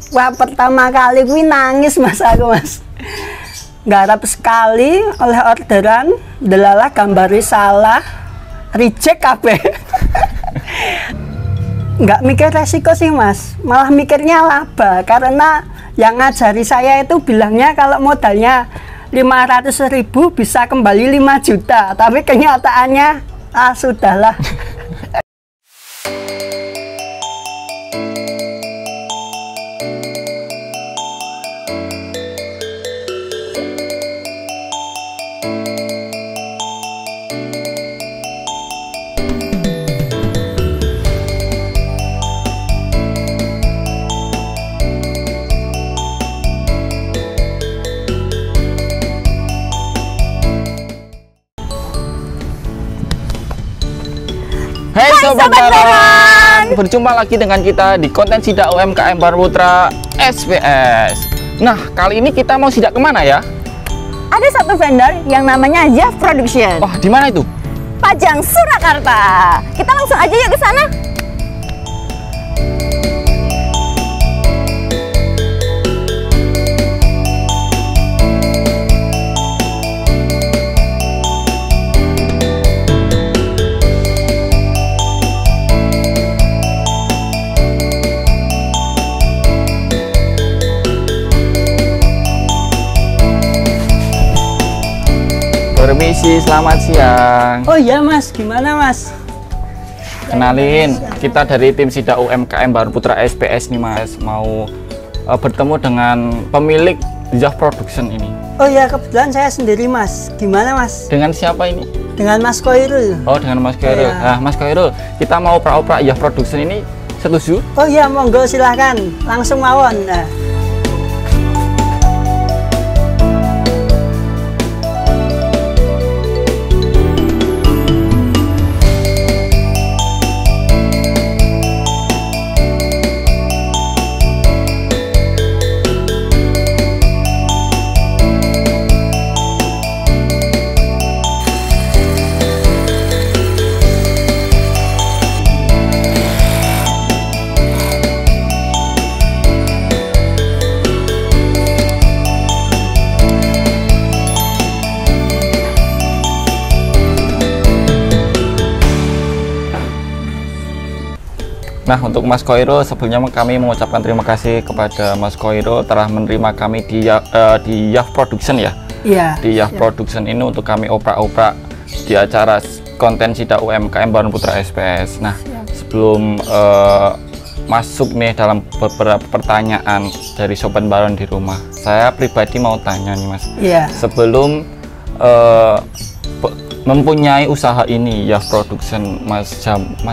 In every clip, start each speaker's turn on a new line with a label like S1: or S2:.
S1: Wah, pertama kali gue nangis mas aku mas. Garap sekali oleh orderan, delalah gambarnya salah, reject kabeh. Nggak mikir resiko sih mas, malah mikirnya laba karena yang ngajari saya itu bilangnya kalau modalnya 500.000 bisa kembali 5 juta, tapi kenyataannya sudahlah.
S2: Hai Sobat Baron, berjumpa lagi dengan kita di konten sidak UMKM Baron Putra SPS. Nah, kali ini kita mau sidak kemana ya?
S3: Ada satu vendor yang namanya Yaf Production.
S2: Wah, di mana itu?
S3: Pajang, Surakarta. Kita langsung aja yuk ke sana.
S2: Permisi, selamat siang.
S1: Oh iya mas, gimana mas?
S2: Kenalin, kita dari tim sidak UMKM Baron Putra SPS nih mas. Mau bertemu dengan pemilik Yaf Production ini.
S1: Oh iya, kebetulan saya sendiri mas. Gimana mas?
S2: Dengan siapa ini?
S1: Dengan Mas Koirul.
S2: Oh, dengan Mas Koirul.
S1: Iya.
S2: Nah, Mas Koirul, kita mau opera-opera Yaf Production ini setuju?
S1: Oh iya, monggo silahkan, langsung mawon. Nah.
S2: Nah, untuk Mas Koirul, sebelumnya kami mengucapkan terima kasih kepada Mas Koirul telah menerima kami di Yaf Production ya.
S1: Iya.
S2: Di Yaf Production ini untuk kami opera-opera di acara konten sidak UMKM Baron Putra SPS. Nah, sebelum masuk nih dalam beberapa pertanyaan dari Sobat Baron di rumah, saya pribadi mau tanya nih Mas.
S1: Iya.
S2: Sebelum mempunyai usaha ini Yaf Production, Mas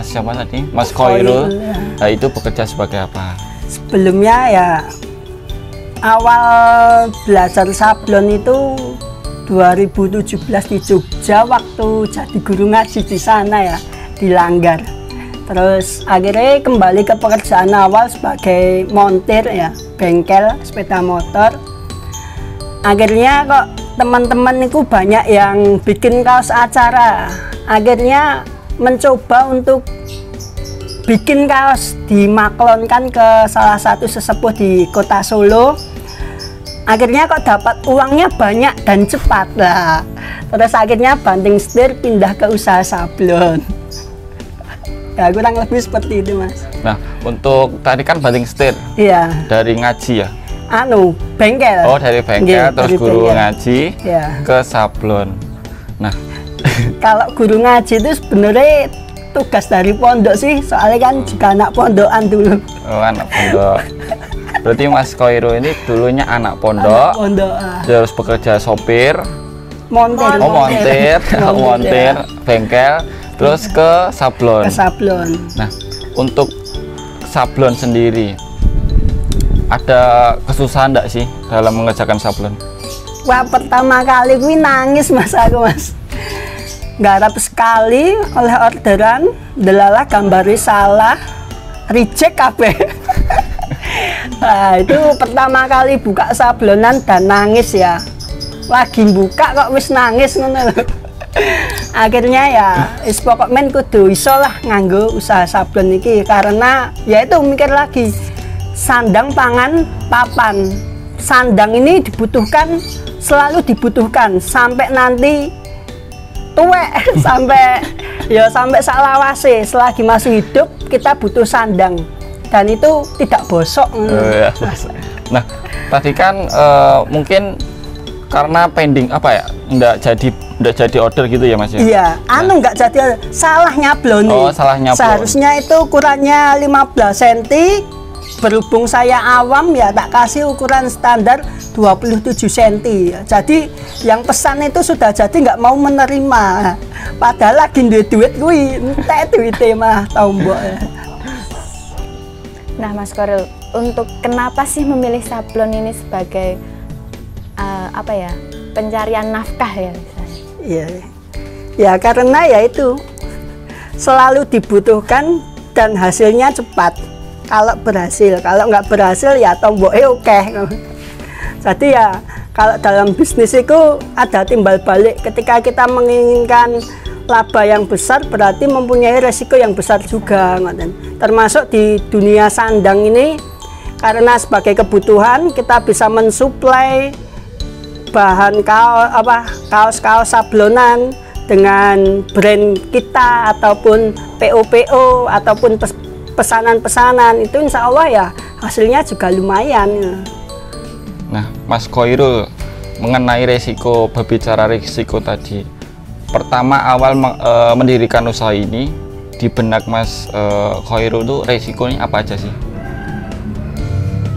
S2: siapa tadi? Mas Koirul.
S1: Ya.
S2: Nah, itu bekerja sebagai apa?
S1: Sebelumnya ya awal belajar sablon itu 2017 di Jogja waktu jadi guru ngaji di sana ya, di Langgar. Terus akhirnya kembali ke pekerjaan awal sebagai montir ya, bengkel sepeda motor. Akhirnya kok teman-teman itu banyak yang bikin kaos acara. Akhirnya mencoba untuk bikin kaos, dimaklonkan ke salah satu sesepuh di kota Solo. Akhirnya kok dapat uangnya banyak dan cepat lah. Terus akhirnya banting setir pindah ke usaha sablon. Ya kurang lebih seperti itu mas.
S2: Nah, untuk tadi kan banting setir.
S1: Iya.
S2: Dari ngaji ya?
S1: Bengkel.
S2: Oh, dari bengkel,
S1: Nggih,
S2: terus
S1: dari
S2: guru
S1: bengkel.
S2: ngaji
S1: Ya.
S2: ke sablon. Nah,
S1: Kalau guru ngaji itu sebenarnya tugas dari pondok sih, soalnya kan juga anak pondokan dulu.
S2: oh, anak pondok. Berarti Mas Koirul ini dulunya anak pondok,
S1: Pondok.
S2: terus bekerja sopir,
S1: Montir.
S2: oh montir, montir,
S1: Ya.
S2: bengkel, terus ke sablon.
S1: Ke sablon.
S2: Nah, untuk sablon sendiri, ada kesusahan enggak sih dalam mengerjakan sablon?
S1: Wah, pertama kali gue nangis mas aku mas. Garap sekali oleh orderan, delalah gambarnya salah, reject kabeh. Nah, itu pertama kali buka sablonan dan nangis ya. Lagi buka kok wis nangis ngono lho. Akhirnya ya wis pokok men kudu iso lah nganggo usaha sablon iki karena ya itu mikir lagi. sandang, pangan, papan. Sandang ini dibutuhkan, selalu dibutuhkan sampai nanti tuwek, sampai salawase. Selagi masih hidup kita butuh sandang dan itu tidak bosok.
S2: Ya. Nah, tadi kan mungkin karena pending apa ya, nggak jadi order gitu ya Mas ya?
S1: Iya, nggak jadi, salah nyabloni.
S2: Oh, salah nyablon.
S1: Seharusnya itu ukurannya 15 cm. Berhubung saya awam ya tak kasih ukuran standar 27 cm. Jadi yang pesan itu sudah jadi nggak mau menerima. Padahal lagi duit kuwi entek duite mah tombok.
S3: Nah, Mas Koril, untuk kenapa sih memilih sablon ini sebagai apa ya, pencarian nafkah ya?
S1: Iya. Ya karena ya itu selalu dibutuhkan dan hasilnya cepat. Kalau berhasil, kalau nggak berhasil ya tomboknya oke. Jadi ya kalau dalam bisnis itu ada timbal balik. Ketika kita menginginkan laba yang besar berarti mempunyai resiko yang besar juga. Termasuk di dunia sandang ini, karena sebagai kebutuhan kita bisa mensuplai bahan kaos-kaos sablonan dengan brand kita ataupun PO ataupun pesanan-pesanan itu, insya Allah ya hasilnya juga lumayan.
S2: Nah, Mas Khoirul, mengenai resiko, berbicara resiko tadi, pertama awal mendirikan usaha ini di benak Mas Khoirul itu resikonya apa aja sih?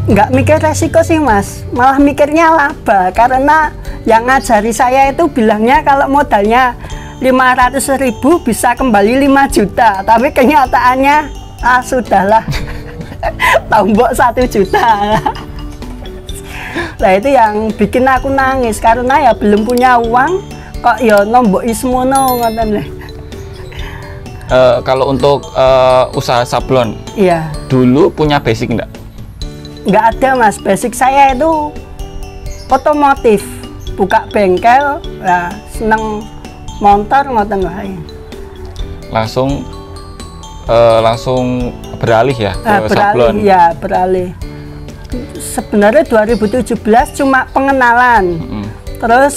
S1: Nggak mikir resiko sih Mas, malah mikirnya laba, karena yang ngajari saya itu bilangnya kalau modalnya 500.000 bisa kembali 5 juta, tapi kenyataannya sudahlah tombok 1 juta. Nah itu yang bikin aku nangis, karena ya belum punya uang kok ya nombok ismono ngoten.
S2: Kalau untuk usaha sablon,
S1: iya,
S2: dulu punya basic enggak?
S1: Nggak ada Mas, basic saya itu otomotif, buka bengkel, ya seneng motor ngoten wae.
S2: Langsung beralih ya ke sablon.
S1: Ya, beralih. Sebenarnya 2017 cuma pengenalan. Terus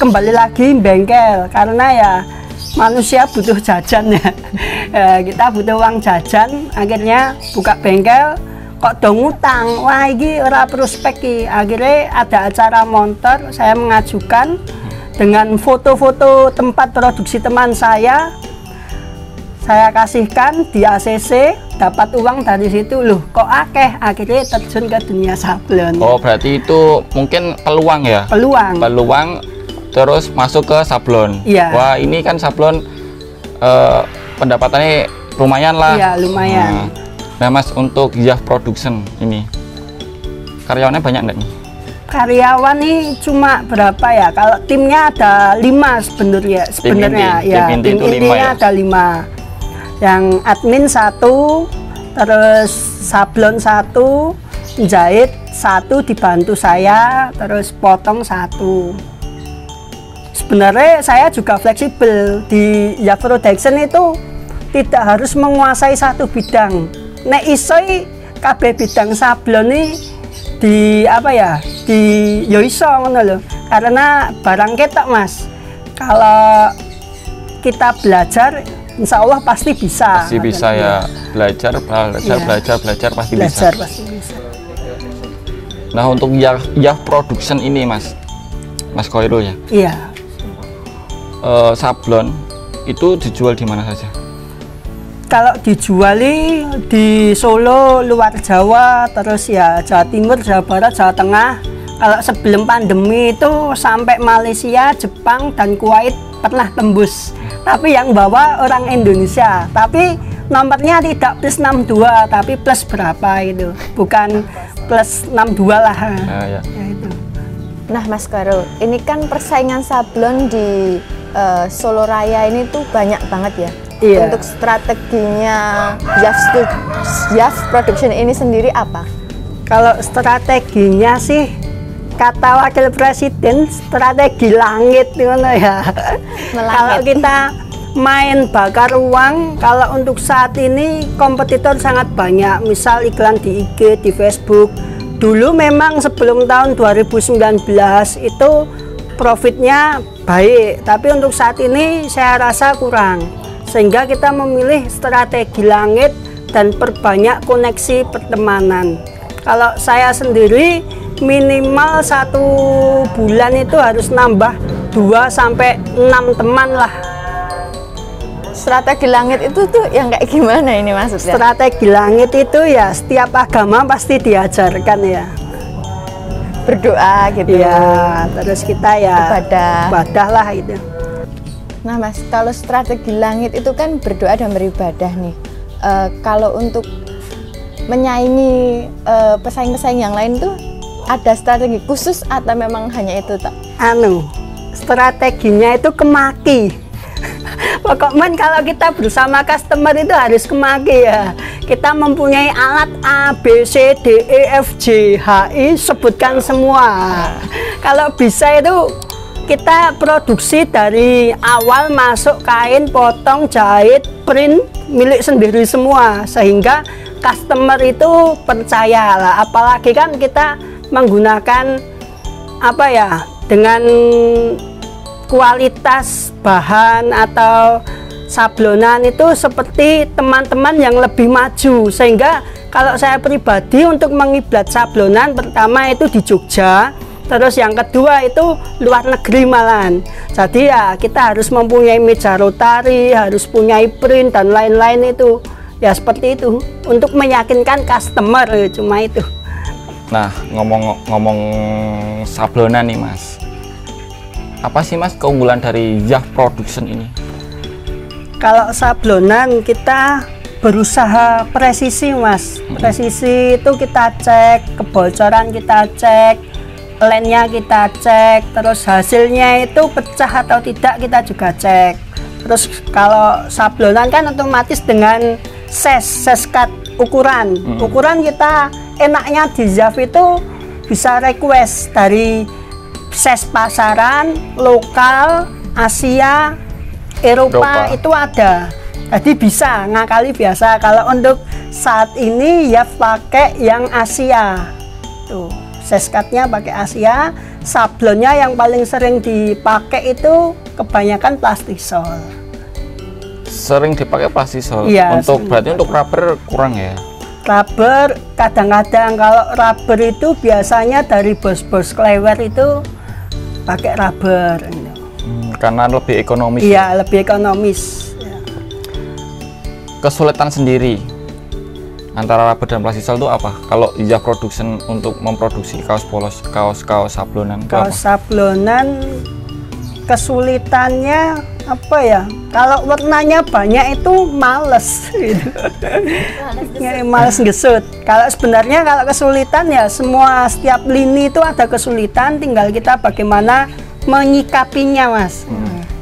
S1: kembali lagi bengkel karena ya manusia butuh jajan ya. Kita butuh uang jajan, akhirnya buka bengkel. Kok dong utang, wah ini ora prospek. Akhirnya ada acara motor, saya mengajukan dengan foto-foto tempat produksi teman saya kasihkan di ACC, dapat uang dari situ. Loh kok akeh, akhirnya terjun ke dunia sablon.
S2: Oh berarti itu mungkin peluang ya? Peluang terus masuk ke sablon.
S1: Iya.
S2: Wah ini kan sablon pendapatannya lumayan lah.
S1: Iya lumayan.
S2: Nah Mas, untuk Yaf Production ini karyawannya banyak enggak nih?
S1: Karyawan nih cuma berapa ya? Kalau timnya ada 5 sebenarnya. Ya, tim intinya ada 5. Yang admin 1, terus sablon 1, jahit 1 dibantu saya, terus potong 1. Sebenarnya saya juga fleksibel. Di Yaf Production itu tidak harus menguasai satu bidang. Nek isoi kabeh bidang sablon ini di yo iso ngono lho. Karena barang ketok Mas. Kalau kita belajar insya Allah pasti bisa.
S2: Pasti bisa ya. Belajar pasti bisa. Nah untuk Yaf Production ini Mas Khoirul ya.
S1: Iya.
S2: Sablon itu dijual di mana saja?
S1: Kalau dijuali di Solo, luar Jawa, terus ya Jawa Timur, Jawa Barat, Jawa Tengah. Kalau sebelum pandemi itu sampai Malaysia, Jepang, dan Kuwait pernah tembus. Tapi yang bawa orang Indonesia. Tapi nomornya tidak plus 62, tapi plus berapa itu. Bukan plus 62 lah.
S2: Ya.
S1: Ya, itu.
S3: Nah Mas Khoirul, ini kan persaingan sablon di Solo Raya ini tuh banyak banget ya.
S1: Iya.
S3: Untuk strateginya Yaf Production ini sendiri apa?
S1: Kalau strateginya sih kata Wakil Presiden strategi langit ngono ya. Kalau kita main bakar uang. Kalau untuk saat ini kompetitor sangat banyak, misal iklan di IG, di Facebook. Dulu memang sebelum tahun 2019 itu profitnya baik, tapi untuk saat ini saya rasa kurang, sehingga kita memilih strategi langit dan perbanyak koneksi pertemanan. Kalau saya sendiri minimal 1 bulan itu harus nambah 2 sampai 6 teman lah.
S3: Strategi langit itu tuh yang kayak gimana ini maksudnya?
S1: Strategi langit itu ya setiap agama pasti diajarkan ya.
S3: Berdoa gitu.
S1: Ya, terus kita ya ibadah lah itu.
S3: Nah Mas, kalau strategi langit itu kan berdoa dan beribadah nih. Kalau untuk menyaingi pesaing-pesaing yang lain tuh ada strategi khusus atau memang hanya itu tak?
S1: Strateginya itu kemaki. Pokoknya kalau kita bersama customer itu harus kemaki ya. Kita mempunyai alat A, B, C, D, E, F, G, H, I, sebutkan semua. Kalau bisa itu kita produksi dari awal masuk kain, potong, jahit, print, milik sendiri semua. Sehingga customer itu percaya lah. Apalagi kan kita menggunakan apa ya, dengan kualitas bahan atau sablonan itu seperti teman-teman yang lebih maju. Sehingga kalau saya pribadi untuk mengiblat sablonan, pertama itu di Jogja, terus yang kedua itu luar negeri malahan. Jadi ya kita harus mempunyai meja rotari, harus punya print dan lain-lain itu. Ya seperti itu untuk meyakinkan customer, cuma itu.
S2: Nah, ngomong-ngomong sablonan nih Mas, apa sih Mas keunggulan dari Yaf Production ini?
S1: Kalau sablonan kita berusaha presisi Mas. Presisi itu kita cek, kebocoran kita cek, lennya kita cek, terus hasilnya itu pecah atau tidak kita juga cek. Terus kalau sablonan kan otomatis dengan ses cut ukuran. Ukuran kita enaknya di Yaf itu bisa request dari ses pasaran, lokal, Asia, Eropa itu ada. Jadi bisa ngakali biasa. Kalau untuk saat ini ya pakai yang Asia. Tuh, ses cutnya pakai Asia. Sablonnya yang paling sering dipakai itu kebanyakan plastisol.
S2: Sering dipakai plastisol.
S1: Ya,
S2: berarti untuk rubber kurang ya?
S1: Rubber kadang-kadang, kalau rubber itu biasanya dari bos-bos klewer itu pakai rubber.
S2: Karena lebih ekonomis.
S1: Iya, lebih ekonomis. Ya.
S2: Kesulitan sendiri antara rubber dan plastisol itu apa? Kalau Yaf Production untuk memproduksi kaos polos, kaos sablonan,
S1: kaos sablonan kesulitannya apa ya? Kalau warnanya banyak itu males gitu. Males gesut. Kalau sebenarnya kalau kesulitan ya setiap lini itu ada kesulitan, tinggal kita bagaimana menyikapinya Mas.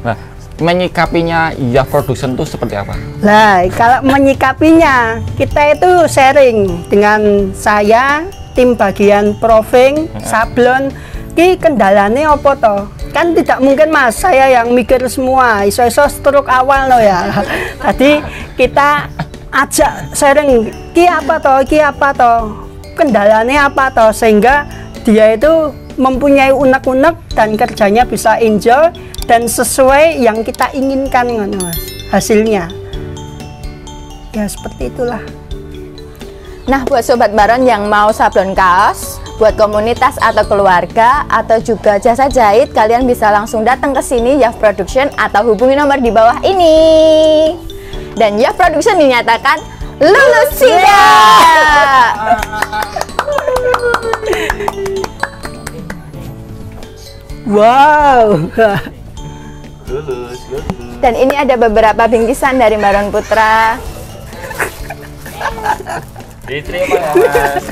S2: Nah, menyikapinya Yaf Production itu seperti apa?
S1: Nah, kalau menyikapinya kita itu sharing dengan saya, tim bagian proving, sablon, ki kendalanya apa toh? Kan tidak mungkin Mas, saya yang mikir semua, iso-iso stroke awal loh ya. Tadi kita ajak sharing, ki apa toh, kendalanya apa toh, sehingga dia itu mempunyai unek-unek dan kerjanya bisa enjoy dan sesuai yang kita inginkan Mas, hasilnya. Ya seperti itulah.
S3: Nah, buat Sobat Baron yang mau sablon kaos buat komunitas atau keluarga atau juga jasa jahit, kalian bisa langsung datang ke sini Yaf Production atau hubungi nomor di bawah ini. Dan Yaf Production dinyatakan lulus sidang.
S1: Wow.
S2: Lulus.
S3: Dan ini ada beberapa bingkisan dari Baron Putra.
S2: Diterima ya Mas.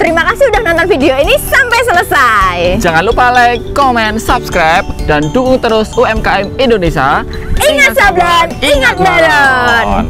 S3: Terima kasih udah nonton video ini sampai selesai.
S2: Jangan lupa like, comment, subscribe, dan dukung terus UMKM Indonesia.
S3: Ingat sablon, ingat Baron.